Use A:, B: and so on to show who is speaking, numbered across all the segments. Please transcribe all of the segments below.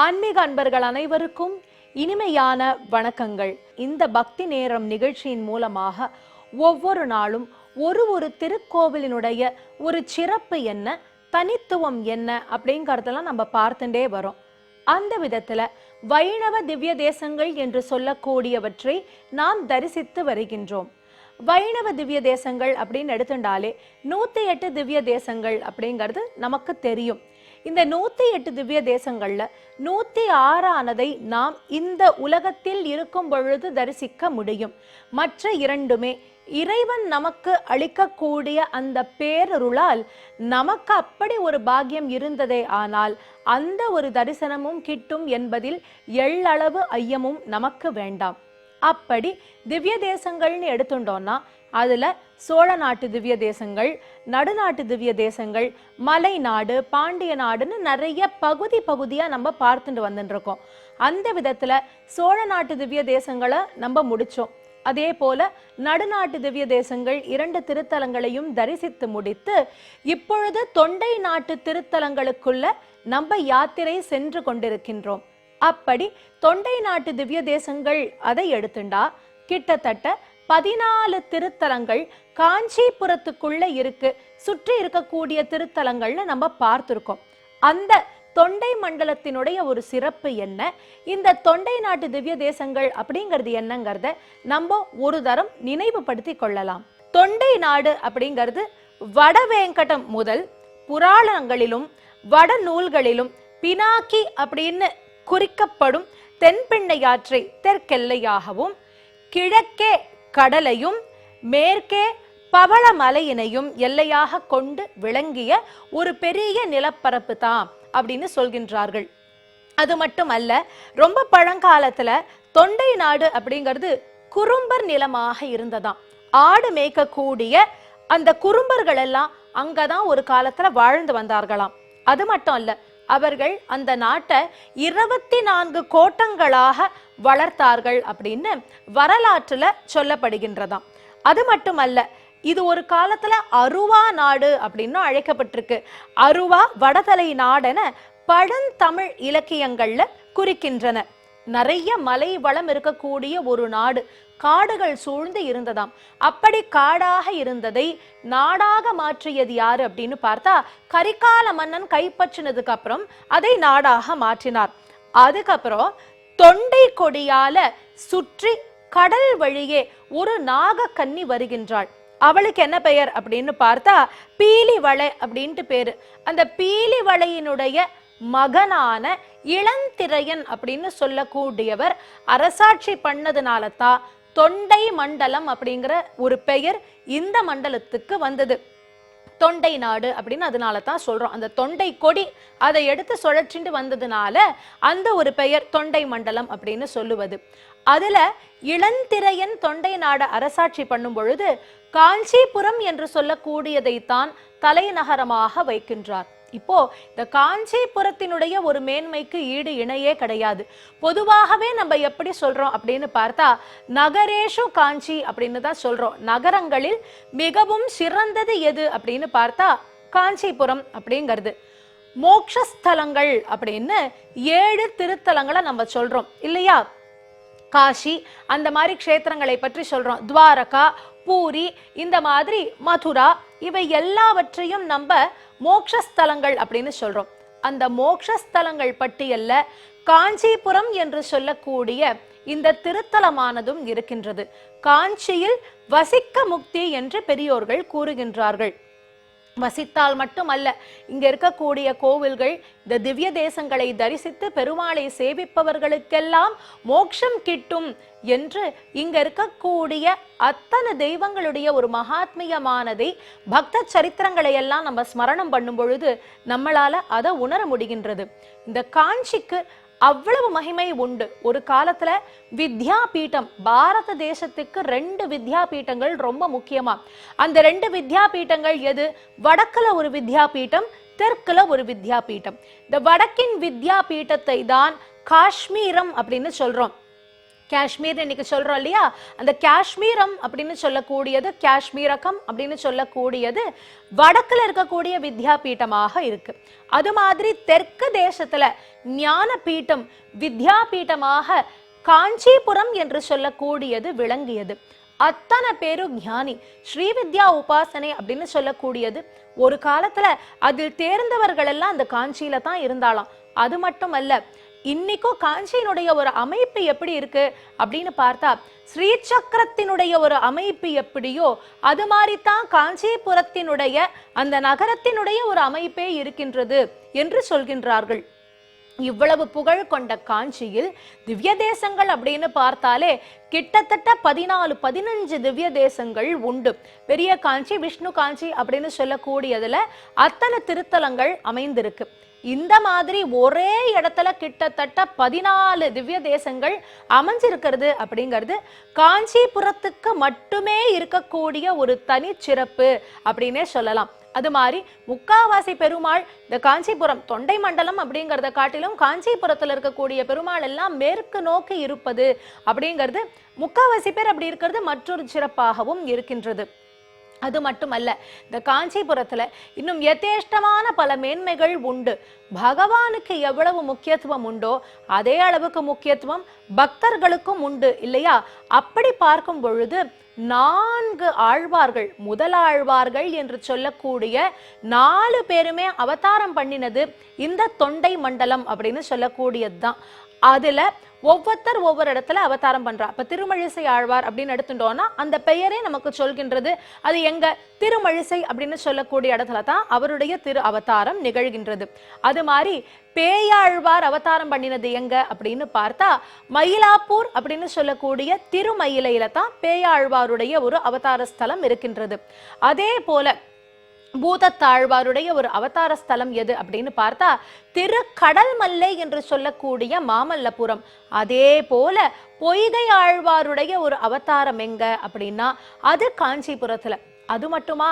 A: ஆன்மீக அன்பர்கள் அனைவருக்கும் இனிமையான வணக்கங்கள். இந்த பக்தி நேரம் நிகழ்ச்சியின் மூலமாக ஒவ்வொரு நாளும் ஒரு திருக்கோவிலினுடைய ஒரு சிறப்பு என்ன, தனித்துவம் என்ன அப்படிங்கறதெல்லாம் நம்ம பார்த்துட்டே வரோம். அந்த விதத்துல வைணவ திவ்ய தேசங்கள் என்று சொல்லக்கூடியவற்றை நாம் தரிசித்து வருகின்றோம். வைணவ திவ்ய தேசங்கள் அப்படின்னு எடுத்துட்டாலே 108 திவ்ய தேசங்கள் அப்படிங்கிறது நமக்கு தெரியும். இந்த 108 திவ்ய தேசங்கள்ல 106ஆனதை நாம் இந்த உலகத்தில் இருக்கும் பொழுது தரிசிக்க முடியும். மற்ற இரண்டுமே இறைவன் நமக்கு அளிக்கக்கூடிய அந்த பேரருளால் நமக்கு அப்படி ஒரு பாக்கியம் இருந்ததே ஆனால் அந்த ஒரு தரிசனமும் கிட்டும் என்பதில் எள்ளளவு ஐயமும் நமக்கு வேண்டாம். அப்படி திவ்ய தேசங்கள்னு எடுத்துட்டோம்னா அதுல சோழ நாட்டு திவ்ய தேசங்கள், நடுநாட்டு திவ்ய தேசங்கள், மலை நாடு, பாண்டிய நாடுன்னு நிறைய பகுதியா நம்ம பார்த்துட்டு வந்துட்டு இருக்கோம். அந்த விதத்துல சோழ நாட்டு திவ்ய தேசங்களை நம்ம முடிச்சோம். அதே போல நடுநாட்டு திவ்ய தேசங்கள் 2 திருத்தலங்களையும் தரிசித்து முடித்து இப்பொழுது தொண்டை நாட்டு திருத்தலங்களுக்குள்ள நம்ம யாத்திரை சென்று கொண்டிருக்கின்றோம். அப்படி தொண்டை நாட்டு திவ்ய தேசங்கள் அதை எடுத்துண்டா கிட்டத்தட்ட 14 திருத்தலங்கள் காஞ்சிபுரத்துக்குள்ள இருக்கு. சுற்றி இருக்கக்கூடிய திருத்தலங்கள்னு நம்ம பார்த்திருக்கோம். அந்த தொண்டை மண்டலத்தினுடைய ஒரு சிறப்பு என்ன, இந்த தொண்டை நாட்டு திவ்ய தேசங்கள் அப்படிங்கிறது என்னங்கிறத நம்ம ஒரு தரம் நினைவுபடுத்தி கொள்ளலாம். தொண்டை நாடு அப்படிங்கிறது வடவேங்கடம் முதல் புராணங்களிலும் வட நூல்களிலும் பினாக்கி அப்படின்னு குறிக்கப்படும் தென்பெண்ணையாற்றை தெற்கெல்லையாகவும், கிழக்கே கடலையும் மேற்கே பவளமலையினையும் எல்லையாக கொண்டு விளங்கிய ஒரு பெரிய நிலப்பரப்பு தான் அப்படின்னு சொல்கின்றார்கள். அது மட்டுமல்ல, ரொம்ப பழங்காலத்துல தொண்டை நாடு அப்படிங்கிறது குறும்பர் நிலமாக இருந்ததாம். ஆடு மேய்க்கக்கூடிய அந்த குறும்பர்கள் எல்லாம் அங்கதான் ஒரு காலத்துல வாழ்ந்து வந்தார்களாம். அது மட்டும் அல்ல, அவர்கள் அந்த நாட்டை 24 கோட்டங்களாக வளர்த்தார்கள் அப்படின்னு வரலாற்றுல சொல்லப்படுகின்றதாம். அது மட்டுமல்ல, இது ஒரு காலத்துல அருவா நாடு அப்படின்னு அழைக்கப்பட்டிருக்கு. அருவா வடதலை நாடென பழந்தமிழ் இலக்கியங்கள்ல குறிக்கின்றன. நிறைய மலை வளம் இருக்கக்கூடிய ஒரு நாடு, காடுகள் சூழ்ந்து இருந்ததாம். அப்படி காடாக இருந்ததை நாடாக மாற்றியது யாரு அப்படின்னு பார்த்தா கரிகால மன்னன் கைப்பற்றினதுக்கு அப்புறம் அதை நாடாக மாற்றினார். அதுக்கப்புறம் தொண்டை கொடியால சுற்றி கடல் வழியே ஒரு நாகக்கன்னி வருகின்றாள். அவளுக்கு என்ன பெயர் அப்படின்னு பார்த்தா பீலிவளை அப்படின்ட்டு பேரு. அந்த பீலிவளையினுடைய மகனான இளந்திரையன் அப்படின்னு சொல்லக்கூடியவர் அரசாட்சி பண்ணதுனால தான் தொண்டை மண்டலம் அப்படிங்கிற ஒரு பெயர் இந்த மண்டலத்துக்கு வந்தது. தொண்டை நாடு அப்படின்னு அதனால தான் சொல்றோம். அந்த தொண்டை கொடி அதை எடுத்து சுழற்றிண்டு வந்ததுனால அந்த ஒரு பெயர் தொண்டை மண்டலம் அப்படின்னு சொல்லுவது. அதுல இளந்திரையன் தொண்டை நாடு அரசாட்சி பண்ணும் பொழுது காஞ்சிபுரம் என்று சொல்லக்கூடியதைத்தான் தலைநகரமாக வைக்கின்றார். இப்போ இந்த காஞ்சிபுரத்தினுடைய ஒரு மேன்மைக்கு ஈடு இணையே கிடையாது. பொதுவாகவே நம்ம எப்படி சொல்றோம் அப்படின்னு பார்த்தா நகரேஷு காஞ்சி அப்படின்னு தான் சொல்றோம். நகரங்களில் மிகவும் சிறந்தது எது அப்படின்னு பார்த்தா காஞ்சிபுரம் அப்படிங்கிறது. மோட்சஸ்தலங்கள் அப்படின்னு 7 திருத்தலங்களை நம்ம சொல்றோம் இல்லையா? காஷி அந்த மாதிரி க்ஷேத்திரங்களை பற்றி சொல்றோம். துவாரகா, பூரி, இந்த மாதிரி மதுரா, இவை எல்லாவற்றையும் நம்ம மோட்சஸ்தலங்கள் அப்படின்னு சொல்றோம். அந்த மோட்சஸ்தலங்கள் பட்டியல்ல காஞ்சிபுரம் என்று சொல்லக்கூடிய இந்த திருத்தலமானதும் இருக்கின்றது. காஞ்சியில் வசிக்க முக்தி என்று பெரியோர்கள் கூறுகின்றார்கள். வசித்தால் மட்டுமல்ல, இங்க இருக்கக்கூடிய கோவில்கள் இந்த திவ்ய தேசங்களை தரிசித்து பெருமாளை சேவிப்பவர்களுக்கெல்லாம் மோட்சம் கிட்டும் என்று இங்க இருக்கக்கூடிய அத்தனை தெய்வங்களுடைய ஒரு மகாத்மியமானதை பக்த சரித்திரங்களை எல்லாம் நம்ம ஸ்மரணம் பண்ணும் பொழுது நம்மளால அதை உணர முடிகின்றது. இந்த காஞ்சிக்கு அவ்வளவு மகிமை உண்டு. ஒரு காலத்துல வித்யாபீட்டம், பாரத தேசத்துக்கு 2 வித்யாபீட்டங்கள் ரொம்ப முக்கியமா. அந்த 2 வித்யாபீட்டங்கள் எது? வடக்குல ஒரு வித்யாபீட்டம், தெற்குல ஒரு வித்யாபீட்டம். இந்த வடக்கின் வித்யாபீட்டத்தை தான் காஷ்மீரம் அப்படின்னு சொல்றோம். காஷ்மீர் இன்னைக்கு சொல்றோம் இல்லையா, அந்த காஷ்மீரம் அப்படின்னு சொல்லக்கூடியது, காஷ்மீரகம் அப்படின்னு சொல்லக்கூடியது வடக்குல இருக்கக்கூடிய வித்யாபீட்டமாக இருக்கு. அது மாதிரி தெற்கு தேசத்துல ஞானபீட்டம் வித்யாபீட்டமாக காஞ்சிபுரம் என்று சொல்லக்கூடியது விளங்கியது. அத்தனை பேரும் ஞானி. ஸ்ரீவித்யா உபாசனை அப்படின்னு சொல்லக்கூடியது ஒரு காலத்துல அதில் தேர்ந்தவர்கள் எல்லாம் அந்த காஞ்சியில தான் இருந்தாலாம். அது மட்டும் அல்ல, இன்னைக்கும் காஞ்சியினுடைய ஒரு அமைப்பு எப்படி இருக்கு அப்படின்னு பார்த்தா, ஸ்ரீசக்கரத்தினுடைய ஒரு அமைப்பு எப்படியோ அது மாதிரி தான் காஞ்சிபுரத்தினுடைய அந்த நகரத்தினுடைய ஒரு அமைப்பே இருக்கின்றது என்று சொல்கின்றார்கள். இவ்வளவு புகழ் கொண்ட காஞ்சியில் திவ்ய தேசங்கள் அப்படின்னு பார்த்தாலே கிட்டத்தட்ட 14-15 திவ்ய தேசங்கள் உண்டு. பெரிய காஞ்சி, விஷ்ணு காஞ்சி அப்படின்னு சொல்லக்கூடியதுல அத்தனை திருத்தலங்கள் அமைந்திருக்கு. இந்த மாதிரி ஒரே இடத்துல கிட்டத்தட்ட 14 திவ்ய தேசங்கள் அமைஞ்சிருக்கிறது அப்படிங்கிறது காஞ்சிபுரத்துக்கு மட்டுமே இருக்கக்கூடிய ஒரு தனி சிறப்பு அப்படின்னே சொல்லலாம். அது மாதிரி முக்காவாசி பெருமாள் இந்த காஞ்சிபுரம் தொண்டை மண்டலம் அப்படிங்கிறத காட்டிலும் காஞ்சிபுரத்துல இருக்கக்கூடிய பெருமாள் எல்லாம் மேற்கு நோக்கி இருப்பது அப்படிங்கிறது முக்காவாசி பேர் அப்படி இருக்கிறது மற்றொரு சிறப்பாகவும் இருக்கின்றது. அது மட்டுமல்ல, இந்த காஞ்சிபுரத்துல இன்னும் யதேஷ்டமான பல மேன்மைகள் உண்டு. பகவானுக்கு எவ்வளவு முக்கியத்துவம் உண்டோ அதே அளவுக்கு முக்கியத்துவம் பக்தர்களுக்கும் உண்டு இல்லையா? அப்படி பார்க்கும் பொழுது 4 ஆழ்வார்கள், முதலாழ்வார்கள் என்று சொல்லக்கூடிய 4 பேருமே அவதாரம் பண்ணினது இந்த தொண்டை மண்டலம் அப்படின்னு சொல்லக்கூடியதுதான். அதுல ஒவ்வொருத்தர் ஒவ்வொரு இடத்துல அவதாரம் பண்றா. இப்ப திருமழிசை ஆழ்வார் அப்படின்னு எடுத்துட்டோம்னா அந்த பெயரே நமக்கு சொல்கின்றது அது எங்க திருமழிசை அப்படின்னு சொல்லக்கூடிய இடத்துல தான் அவருடைய திரு அவதாரம் நிகழ்கின்றது. அது மாதிரி பேயாழ்வார் அவதாரம் பண்ணினது எங்க அப்படின்னு பார்த்தா மயிலாப்பூர் அப்படின்னு சொல்லக்கூடிய திருமயிலையில தான் பேயாழ்வாருடைய ஒரு அவதார ஸ்தலம் இருக்கின்றது. அதே போல பூதத்தாழ்வாருடைய ஒரு அவதார ஸ்தலம் எது அப்படின்னு பார்த்தா திருக்கடல் மல்லை என்று சொல்லக்கூடிய மாமல்லபுரம். அதே போல பொய்கை ஆழ்வாருடைய ஒரு அவதாரம் எங்க அப்படின்னா அது காஞ்சிபுரத்துல. அது மட்டுமா,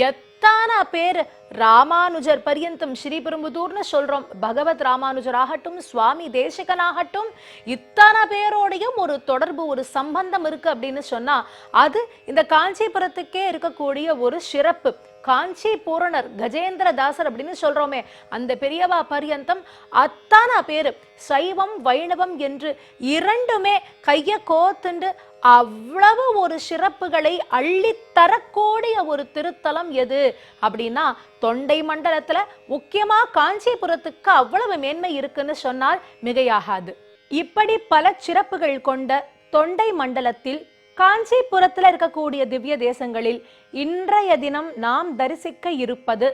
A: எத்தனை பேர் ராமானுஜர் பரியந்தம் ஸ்ரீபெரும்புதூர்னு சொல்றோம். பகவத் ராமானுஜர் ஆகட்டும், சுவாமி தேசிகனாகட்டும், இத்தனை பேரோடையும் ஒரு தொடர்பு, ஒரு சம்பந்தம் இருக்கு அப்படின்னு சொன்னா அது இந்த காஞ்சிபுரத்துக்கே இருக்கக்கூடிய ஒரு சிறப்பு. காஞ்சி பூரணர் கஜேந்திரதாசர் அப்படின்னு சொல்றோமே, அந்த பெரியவா பரியந்தம் அத்தனை பேரு சைவம் வைணவம் என்று இரண்டுமே கைய கோத்துண்டு அவ்வளவு ஒரு சிறப்புகளை அள்ளித்தரக்கூடிய ஒரு திருத்தலம் எது அப்படின்னா தொண்டை மண்டலத்துல, முக்கியமா காஞ்சிபுரத்துக்கு அவ்வளவு மேன்மை இருக்குன்னு சொன்னால் மிகையாகாது. இப்படி பல சிறப்புகள் கொண்ட தொண்டை மண்டலத்தில் காஞ்சிபுரத்துல இருக்கக்கூடிய திவ்ய தேசங்களில் இன்றைய தினம் நாம் தரிசிக்க இருப்பது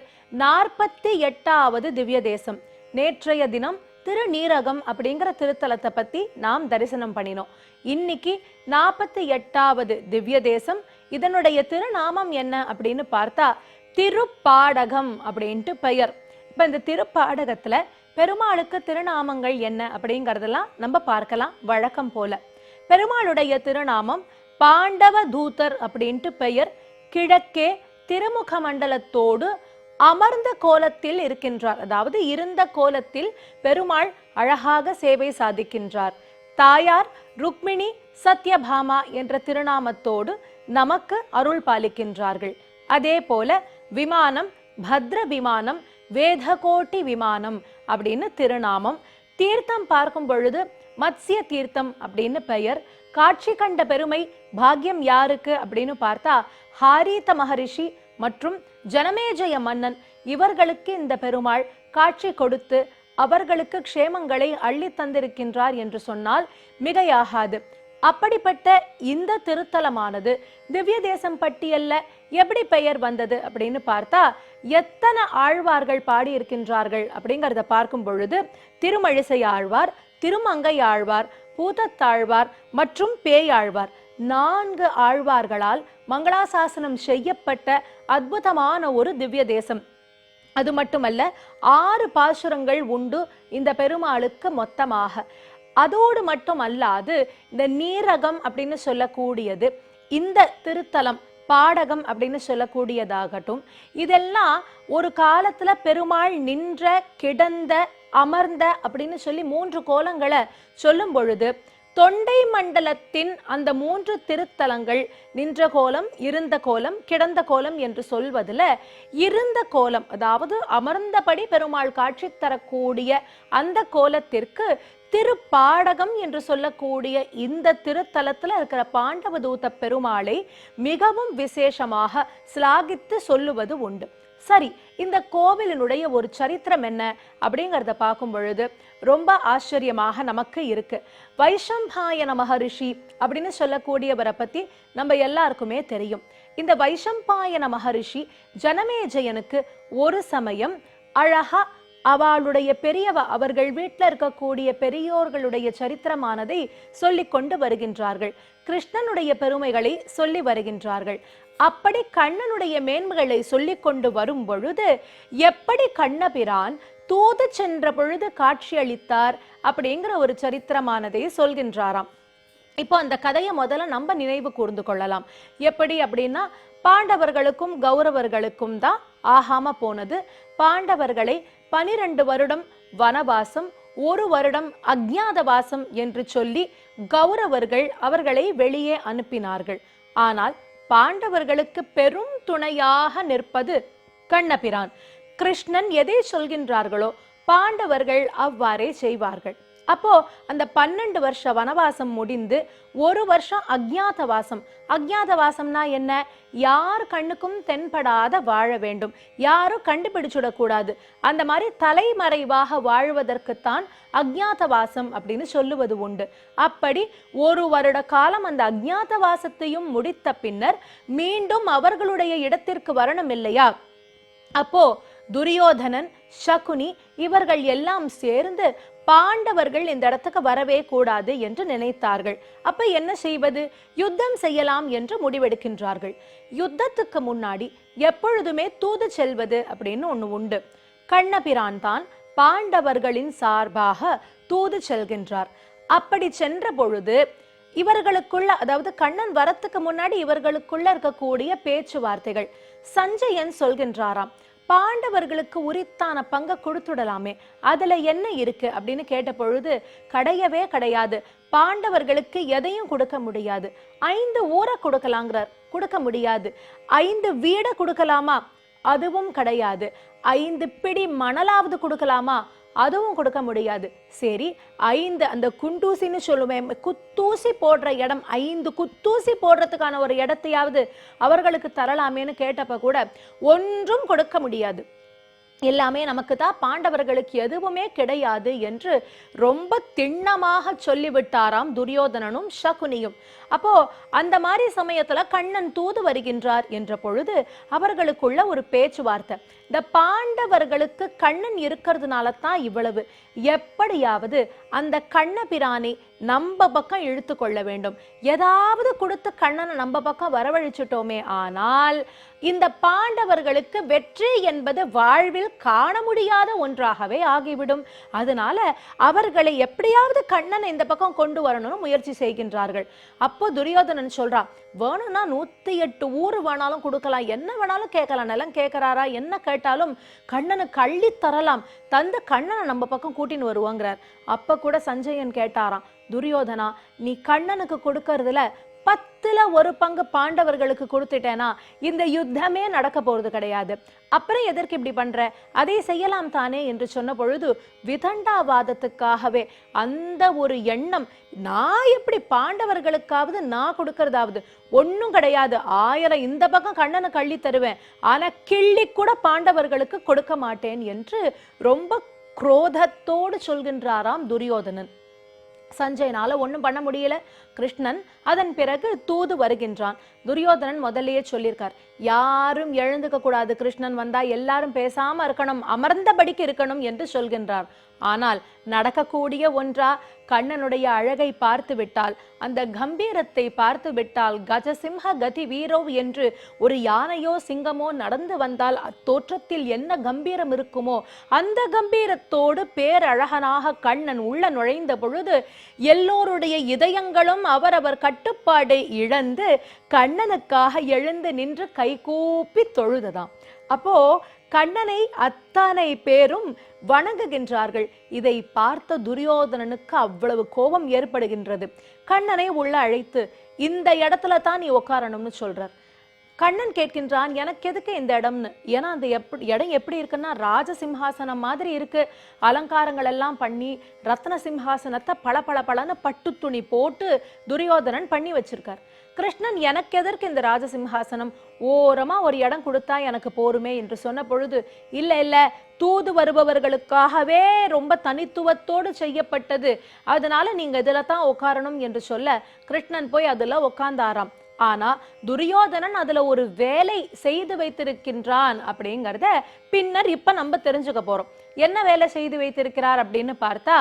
A: 48வது திவ்ய தேசம். நேற்றைய தினம் திருநீரகம் அப்படிங்கிற திருத்தலத்தை பத்தி நாம் தரிசனம் பண்ணினோம். இன்னைக்கு 48வது திவ்ய தேசம். இதனுடைய திருநாமம் என்ன அப்படின்னு பார்த்தா திருப்பாடகம் அப்படின்ட்டு பெயர். இப்ப இந்த திருப்பாடகத்துல பெருமாளுக்கு திருநாமங்கள் என்ன அப்படிங்கறதெல்லாம் நம்ம பார்க்கலாம். வழக்கம் போல பெருமாளுடைய திருநாமம் பாண்டவ தூதர் அப்படின்ட்டு பெயர். கிழக்கே திருமுக மண்டலத்தோடு அமர்ந்த கோலத்தில் இருக்கின்றார். அதாவது இருந்த கோலத்தில் பெருமாள் அழகாக சேவை சாதிக்கின்றார். தாயார் ருக்மிணி சத்யபாமா என்ற திருநாமத்தோடு நமக்கு அருள் பாலிக்கின்றார்கள். அதே போல விமானம் பத்ர விமானம், வேதகோட்டி விமானம் அப்படின்னு திருநாமம். தீர்த்தம் பார்க்கும் பொழுது மத்ஸ்ய தீர்த்தம் அப்படின்னு பெயர். காட்சி கண்ட பெருமை பாக்கியம் யாருக்கு அப்படின்னு பார்த்தா ஹாரீத மகரிஷி மற்றும் ஜனமேஜய மன்னன், இவர்களுக்கு இந்த பெருமாள் காட்சி கொடுத்து அவர்களுக்கு க்ஷேமங்களை அள்ளி தந்திருக்கின்றார் என்று சொன்னால் மிகையாகாது. அப்படிப்பட்ட இந்த திருத்தலமானது திவ்ய தேசம் பட்டியல்ல எப்படி பெயர் வந்தது அப்படின்னு பார்த்தா எத்தனை ஆழ்வார்கள் பாடி இருக்கின்றார்கள் அப்படிங்கிறத பார்க்கும் பொழுது திருமழிசை ஆழ்வார், திருமங்கை ஆழ்வார், பூதத்தாழ்வார் மற்றும் பேயாழ்வார் 4 ஆழ்வார்களால் மங்களாசாசனம் செய்யப்பட்ட அற்புதமான ஒரு திவ்ய தேசம். அது மட்டுமல்ல 6 பாசுரங்கள் உண்டு இந்த பெருமாளுக்கு மொத்தமாக. அதோடு மட்டும் அல்லாது இந்த நீரகம் அப்படின்னு சொல்லக்கூடியது, இந்த திருத்தலம் பாடகம் அப்படின்னு சொல்லக்கூடியதாகட்டும், இதெல்லாம் ஒரு காலத்துல பெருமாள் நின்ற, கிடந்த, அமர்ந்த அப்படின்னு சொல்லி 3 கோலங்களை சொல்லும் பொழுது தொண்டை மண்டலத்தின் அந்த 3 திருத்தலங்கள் நின்ற கோலம், இருந்த கோலம், கிடந்த கோலம் என்று சொல்வதில் இருந்த கோலம், அதாவது அமர்ந்தபடி பெருமாள் காட்சி தரக்கூடிய அந்த கோலத்திற்கு திருப்பாடகம் என்று சொல்லக்கூடிய இந்த திருத்தலத்துல இருக்கிற பாண்டவதூத பெருமாளை மிகவும் விசேஷமாக சிலாகித்து சொல்லுவது உண்டு. சரி, இந்த கோவிலினுடைய ஒரு சரித்திரம் என்ன அப்படிங்கிறத பார்க்கும் பொழுது ரொம்ப ஆச்சரியமாக நமக்கு இருக்கு. வைஷம்பாயன மகரிஷி அப்படின்னு சொல்லக்கூடியவரை பத்தி நம்ம எல்லாருக்குமே தெரியும். இந்த வைஷம்பாயன மகரிஷி ஜனமேஜயனுக்கு ஒரு சமயம் அழகா அவளுடைய அவர்கள் வீட்டில் இருக்கக்கூடிய பெரியோர்களுடைய சரித்திரமானதை சொல்லிக் கொண்டு வருகின்றார்கள். கிருஷ்ணனுடைய பெருமைகளை சொல்லி வருகின்றார்கள். அப்படி கண்ணனுடைய மேன்மைகளை சொல்லிக் கொண்டு வரும் பொழுது எப்படி கண்ணபிரான் தூது சென்ற பொழுது காட்சியளித்தார் அப்படிங்கிற ஒரு சரித்திரமானதை சொல்கின்றாராம். இப்போ அந்த கதையை முதல்ல நம்ம நினைவு கூர்ந்து கொள்ளலாம். எப்படி அப்படின்னா, பாண்டவர்களுக்கும் கௌரவர்களுக்கும் தான் ஆகாம போனது. பாண்டவர்களை 12 வருடம் வனவாசம், 1 வருடம் அஜ்ஞாதவாசம் என்று சொல்லி கௌரவர்கள் அவர்களை வெளியே அனுப்பினார்கள். ஆனால் பாண்டவர்களுக்கு பெரும் துணையாக நிற்பது கண்ணபிரான். கிருஷ்ணன் எதை சொல்கின்றார்களோ பாண்டவர்கள் அவ்வாறே செய்வார்கள். அப்போ அந்த 12 வருஷ வனவாசம் முடிந்து 1 வருஷம் அஜ்ஞாதவாசம். அஜ்ஞாதவாசம்னா என்ன? யார் கண்ணுக்கும் தென்படாத வாழ வேண்டும், யாரும் கண்டுபிடிச்சுடக்கூடாது. அந்த மாதிரி தலைமறைவாக வாழ்வதற்குத்தான் அஜ்ஞாதவாசம் அப்படின்னு சொல்லுவது உண்டு. அப்படி 1 வருட காலம் அந்த அஜ்ஞாதவாசத்தையும் முடித்த பின்னர் மீண்டும் அவர்களுடைய இடத்திற்கு வரணும் இல்லையா? அப்போ துரியோதனன், சகுனி இவர்கள் எல்லாம் சேர்ந்து பாண்டவர்கள் இந்த இடத்துக்கு வரவே கூடாது என்று நினைத்தார்கள். அப்ப என்ன செய்வது? யுத்தம் செய்யலாம் என்று முடிவெடுக்கின்றார்கள். யுத்தத்துக்கு முன்னாடி எப்பொழுதுமே தூது செல்வது அப்படின்னு ஒண்ணு உண்டு. கண்ணபிரான் தான் பாண்டவர்களின் சார்பாக தூது செல்கின்றார். அப்படி சென்ற பொழுது இவர்களுக்குள்ள, அதாவது கண்ணன் வரத்துக்கு முன்னாடி இவர்களுக்குள்ள இருக்கக்கூடிய பேச்சுவார்த்தைகள், சஞ்சயன் சொல்கின்றாராம், பாண்டவர்களுக்கு உரித்தான பங்கை கொடுத்துடலாமே, அதுல என்ன இருக்கு அப்படின்னு கேட்ட பொழுது கிடையவே கிடையாது, பாண்டவர்களுக்கு எதையும் கொடுக்க முடியாது. 5 ஊரை கொடுக்கலாங்கிறார், கொடுக்க முடியாது. 5 வீடை கொடுக்கலாமா? அதுவும் கிடையாது. 5 பிடி மணலாவது கொடுக்கலாமா? அதுவும் கொடுக்க முடியாது. சரி, 5 அந்த குண்டூசின்னு சொல்லுவேன், குத்தூசி போடுற இடம், 5 குத்தூசி போடுறதுக்கான ஒரு இடத்தையாவது அவர்களுக்கு தரலாமேன்னு கேட்டப்ப கூட ஒன்றும் கொடுக்க முடியாது. எல்லாமே நமக்கு தான், பாண்டவர்களுக்கு எதுவுமே கிடையாது என்று ரொம்ப திண்ணமாக சொல்லிவிட்டாராம் துரியோதனனும் சகுனியும். அப்போ அந்த மாதிரி சமயத்துல கண்ணன் தூது வருகின்றார் என்ற பொழுது அவர்களுக்குள்ள ஒரு பேச்சுவார்த்தை. இந்த பாண்டவர்களுக்கு கண்ணன் இருக்கிறதுனால தான் இவ்வளவு, எப்படியாவது அந்த கண்ணபிரானை நம்ம பக்கம் இழுத்து கொள்ள வேண்டும், ஏதாவது கொடுத்து கண்ணனை நம்ம பக்கம் வரவழைச்சிட்டோமே ஆனால் இந்த பாண்டவர்களுக்கு வெற்றி என்பது வாழ்வில் காண முடியாத ஒன்றாகவே ஆகிவிடும். அதனால அவர்களை எப்படியாவது கண்ணனை இந்த பக்கம் கொண்டு வரணும்னு முயற்சி செய்கின்றார்கள். அப்போ துரியோதனன் சொல்றான், வேணும்னா 108 ஊரு வேணாலும் கொடுக்கலாம், என்ன வேணாலும் கேட்கலாம், நிலம் கேட்கிறாரா என்ன கேட்டாலும் கண்ணனுக்கு அள்ளி தரலாம், தந்து கண்ணனை நம்ம பக்கம் கூட்டின்னு வருவாங்கிறார். அப்ப கூட சஞ்சயன் கேட்டாராம், துரியோதனா நீ கண்ணனுக்கு கொடுக்கறதுல 10ல் 1 பங்கு பாண்டவர்களுக்கு கொடுத்துட்டேனா இந்த யுத்தமே நடக்க போறது கிடையாது, அப்புறம் எதற்கு இப்படி பண்ற, அதை செய்யலாம் தானே என்று சொன்ன பொழுது விதண்டாவாதத்துக்காகவே அந்த ஒரு எண்ணம், நான் எப்படி பாண்டவர்களுக்காவது நான் கொடுக்கறதாவது ஒன்னும் கிடையாது, 1000 இந்த பக்கம் கண்ணனுக்கு அள்ளி தருவேன், ஆனா கிள்ளி கூட பாண்டவர்களுக்கு கொடுக்க மாட்டேன் என்று ரொம்ப குரோதத்தோடு சொல்கின்றாராம் துரியோதனன். சஞ்சயனால ஒண்ணும் பண்ண முடியல. கிருஷ்ணன் அதன் பிறகு தூது வருகின்றான். துரியோதனன் முதல்லயே சொல்லியிருக்கார், யாரும் எழுந்துக்க கூடாது, கிருஷ்ணன் வந்தா எல்லாரும் பேசாம இருக்கணும், அமர்ந்தபடிக்கு இருக்கணும் என்று சொல்கின்றார். ஆனால் நடக்கக்கூடிய ஒன்றா? கண்ணனுடைய அழகை பார்த்து விட்டால், அந்த கம்பீரத்தை பார்த்து விட்டால், கஜசிம்ஹ கதி வீரோ என்று ஒரு யானையோ சிங்கமோ நடந்து வந்தால் தோற்றத்தில் என்ன கம்பீரம் இருக்குமோ அந்த கம்பீரத்தோடு பேரழகனாக கண்ணன் உள்ள நுழைந்த பொழுது எல்லோருடைய இதயங்களும் அவரவர் கட்டுப்பாடை இழந்து கண்ணனுக்காக எழுந்து நின்று கைகூப்பி தொழுததாம். அப்போ கண்ணனை அத்தனை பேரும் வணங்குகின்றார்கள். இதை பார்த்த துரியோதனனுக்கு அவ்வளவு கோபம் ஏற்படுகின்றது. கண்ணனை உள்ள அழைத்து இந்த இடத்துல தான் நீ உட்காரணும்னு சொல்றார். கண்ணன் கேட்கின்றான், எனக்கு எதுக்கு இந்த இடம்னு. ஏன்னா அந்த இடம் எப்படி இருக்குன்னா ராஜசிம்ஹாசனம் மாதிரி இருக்கு. அலங்காரங்கள் எல்லாம் பண்ணி ரத்ன சிம்ஹாசனத்தை பல பல பலன்னு பட்டு துணி போட்டு துரியோதனன் பண்ணி வச்சிருக்கார். கிருஷ்ணன் எனக்கு எதற்கு இந்த ராஜசிம்ஹாசனம், ஓரமா ஒரு இடம் கொடுத்தா எனக்கு போருமே என்று சொன்ன பொழுது, இல்ல இல்ல தூது வருபவர்களுக்காகவே ரொம்ப தனித்துவத்தோடு செய்யப்பட்டது, அதனால நீங்க இதுல தான் உட்காரணும் என்று சொல்ல கிருஷ்ணன் போய் அதுல உட்கார்ந்தாராம். ஆனா துரியோதனன் அதுல ஒரு வேலை செய்து வைத்திருக்கின்றான் அப்படிங்கறத பின்னர் இப்ப நம்ம தெரிஞ்சுக்க போறோம். என்ன வேலை செய்து வைத்திருக்கிறார் அப்படின்னு பார்த்தா,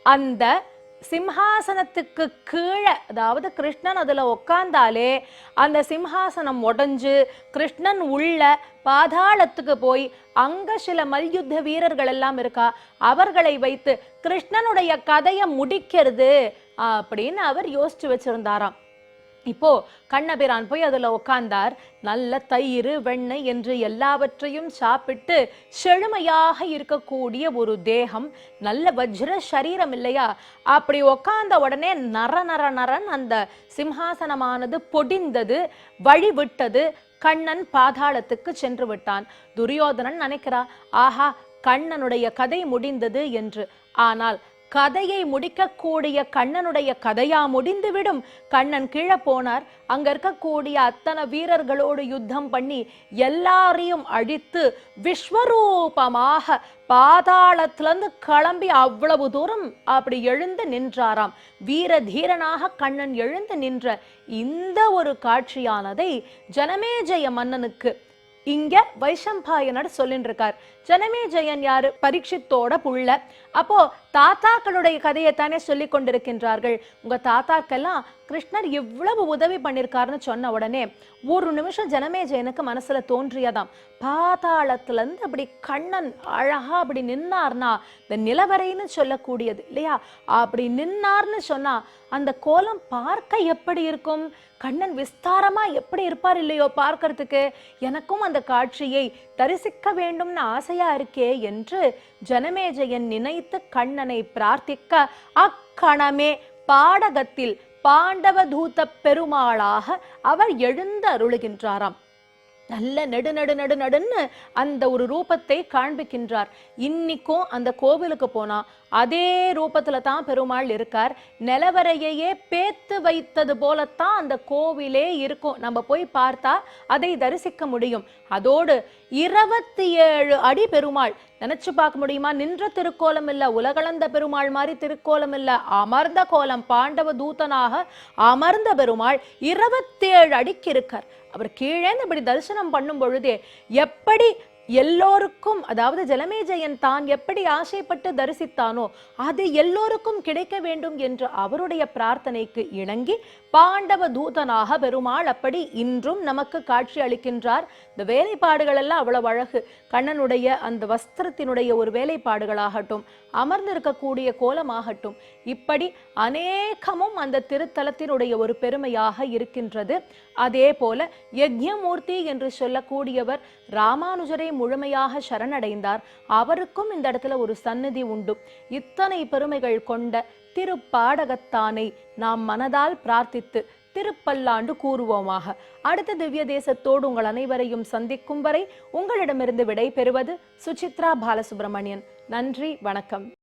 A: அந்த சிம்ஹாசனத்துக்கு கீழே, அதாவது கிருஷ்ணன் அதுல உட்கார்ந்தாலே அந்த சிம்ஹாசனம் உடைஞ்சு கிருஷ்ணன் உள்ள பாதாளத்துக்கு போய் அங்க சில மல்யுத்த வீரர்கள் எல்லாம் இருக்கா, அவர்களை வைத்து கிருஷ்ணனுடைய கதையை முடிக்கிறது அப்படின்னு அவர் யோசிச்சு வச்சிருந்தாராம். இப்போ கண்ணபிரான் போய் அதுல உட்கார்ந்தார். நல்ல தயிர் வெண்ணெய் என்று எல்லாவற்றையும் சாப்பிட்டு செழுமையாக இருக்கக்கூடிய ஒரு தேகம், நல்ல வஜ்ர சரீரம் இல்லையா? அப்படி உட்கார்ந்த உடனே நர நர நரன் அந்த சிம்ஹாசனமானது பொடிந்தது, வழிவிட்டது. கண்ணன் பாதாளத்துக்கு சென்று விட்டான். துரியோதனன் நினைக்கிறா, ஆஹா கண்ணனுடைய கதை முடிந்தது என்று. ஆனால் கதையை முடிக்கக்கூடிய கண்ணனுடைய கதையா முடிந்துவிடும்? கண்ணன் கீழே போனார். அங்க இருக்கக்கூடிய அத்தனை வீரர்களோடு யுத்தம் பண்ணி எல்லாரையும் அழித்து விஸ்வரூபமாக பாதாளத்திலிருந்து கிளம்பி அவ்வளவு தூரம் அப்படி எழுந்து நின்றாராம். வீர தீரனாக கண்ணன் எழுந்து நின்ற இந்த ஒரு காட்சியானதை ஜனமேஜய மன்னனுக்கு இங்க வைஷம்பாயனர் சொல்லிட்டு இருக்கார். ஜனமேஜயன் யாரு? பரீட்சித்தோட புள்ள. அப்போ தாத்தாக்களுடைய கதையைத்தானே சொல்லி கொண்டிருக்கின்றார்கள். உங்க தாத்தாக்கெல்லாம் கிருஷ்ணர் இவ்வளவு உதவி பண்ணிருக்காருன்னு சொன்ன உடனே ஒரு நிமிஷம் ஜனமேஜயனுக்கு மனசுல தோன்றியதாம், பாதாளத்துல இருந்து அப்படி கண்ணன் அழகா அப்படி நின்னார்னா, இந்த நிலவரைன்னு சொல்லக்கூடியது இல்லையா, அப்படி நின்னார்னு சொன்னா அந்த கோலம் பார்க்க எப்படி இருக்கும்? கண்ணன் விஸ்தாரமா எப்படி இருப்பார் இல்லையோ பார்க்கறதுக்கு. எனக்கும் அந்த காட்சியை தரிசிக்க வேண்டும்னு ஆசையா இருக்கே என்று ஜனமேஜயன் நினைத்து கண்ணனை பிரார்த்திக்க, அக்கணமே பாடகத்தில் பாண்டவ தூத பெருமாளாக அவர் எழுந்து அருளுகின்றாராம். நல்ல நெடு நெடு நெடு நடுன்னு அந்த ஒரு ரூபத்தை காண்பிக்கின்றார். இன்னைக்கும் அந்த கோவிலுக்கு போனா அதே ரூபத்துல தான் பெருமாள் இருக்கார். நிலவரையே பேத்து வைத்தது போலத்தான் அந்த கோவிலே இருக்கும். நம்ம போய் பார்த்தா அதை தரிசிக்க முடியும். அதோடு 27 அடி பெருமாள். நினைச்சு பார்க்க முடியுமா? நின்ற திருக்கோலம் இல்ல, உலகளந்த பெருமாள் மாதிரி திருக்கோலம் இல்ல, அமர்ந்த கோலம். பாண்டவ தூதனாக அமர்ந்த பெருமாள் 27 அடிக்கு இருக்கார். அவர் கீழே இப்படி தரிசனம் பண்ணும் பொழுதே எப்படி எல்லோருக்கும், அதாவது ஜனமேஜயன் தான் எப்படி ஆசைப்பட்டு தரிசித்தானோ அது எல்லோருக்கும் கிடைக்க வேண்டும் என்று அவருடைய பிரார்த்தனைக்கு இணங்கி பாண்டவ தூதனாக பெருமாள் அப்படி இன்றும் நமக்கு காட்சி அளிக்கின்றார். இந்த வேலைப்பாடுகள் எல்லாம் அவ்வளவு அழகு. கண்ணனுடைய அந்த வஸ்திரத்தினுடைய ஒரு வேலைப்பாடுகளாகட்டும், அமர்ந்திருக்கக்கூடிய கோலமாகட்டும், இப்படி அநேகமும் அந்த திருத்தலத்தினுடைய ஒரு பெருமையாக இருக்கின்றது. அதே போல யஜ்ஞமூர்த்தி என்று சொல்லக்கூடியவர் ராமானுஜரை முழுமையாக சரணடைந்தார். அவருக்கும் இந்த இடத்துல ஒரு சந்நிதி உண்டு. இத்தனை பெருமைகள் கொண்ட திருப்பாடகத்தானை நாம் மனதால் பிரார்த்தித்து திருப்பல்லாண்டு கூறுவோமாக. அடுத்த திவ்ய தேசத்தோடு உங்கள் அனைவரையும் சந்திக்கும் வரை உங்களிடமிருந்து விடை பெறுவது சுசித்ரா பாலசுப்ரமணியன். நன்றி, வணக்கம்.